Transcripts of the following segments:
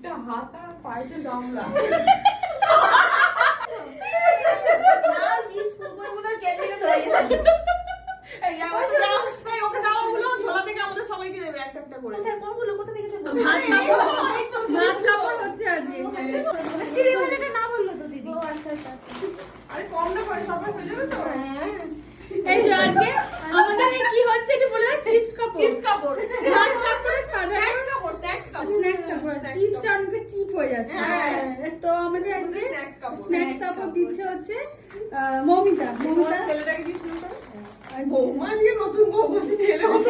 একটা হাত আর পায়েতে গামলা। না চিপস কুকুর গুলো কেটে ধরে গেছে। এই আমাদের দাও, এই ওকে দাও, ওগুলো ঝোলা থেকে আমাদের সবাইকে দেবে একটা একটা করে। কোথায় কোনগুলো কোথা থেকে যাবে? ভাত কাপড় হচ্ছে আজকে। চিড়ে ভাজাটা না বললো তো দিদি। ও আচ্ছা আচ্ছা। আরে কম না করে সবাই হয়ে যাবে তো। হ্যাঁ। এই যে আজকে আমাদের এই কি হচ্ছে একটু বলে দাও। চিপস কাপড়। চিপস কাপড়। ভাত কাপড় সাদা স্ন্যাক্স কাপড়, স্ন্যাক্স কাপড়। স্ন্যাক্স কাপড়। চিপসটা অনেক চিপ হয়ে যাচ্ছে। হ্যাঁ। তো আমাদের আজকে স্ন্যাক্স কাপড়। স্ন্যাক্স কাপড় দিচ্ছে হচ্ছে মমিতা। তোমার ছেলেটাকে কি শুরু করো? বৌমা দিয়ে নতুন বৌমা ছেলে হলো।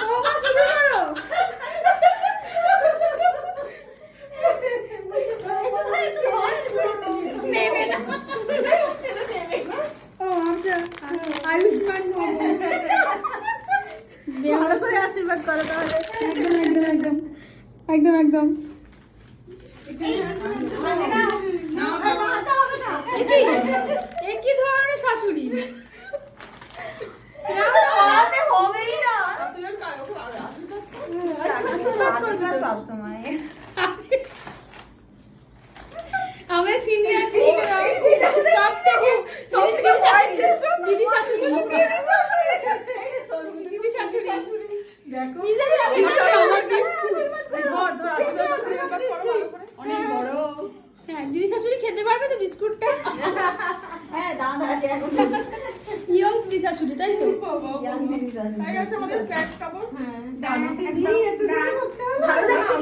বৌমা শুরু করো। নেবে না। ও আচ্ছা আয়ুষ্মান ভব। ভালো করে আশীর্বাদ করো তাহলে। একদম একদম একদম একদম একদম। একই ধরনের শাশুড়ি। হবেই না। আসলে কায়ো আগে সব সময়। আমার সিনিয়র সব থেকে দিদি শাশুড়ি। দিদি শাশুড়ি। দেখো দিদি শাশুড়ি। আমার আশীর্বাদ করো ভালো করে। অনেক বড়। হ্যাঁ দিদি শাশুড়ি খেতে পারবে তো বিস্কুটটা? হ্যাঁ দাদা আছে এখন। ইয়ং দিদি শাশুড়ি তাই তো? ইয়াং দিদি আছে। হয়ে গেছে আমাদের স্ন্যাক্স কাপড়। হ্যাঁ। ডান। ভালো লাগছে।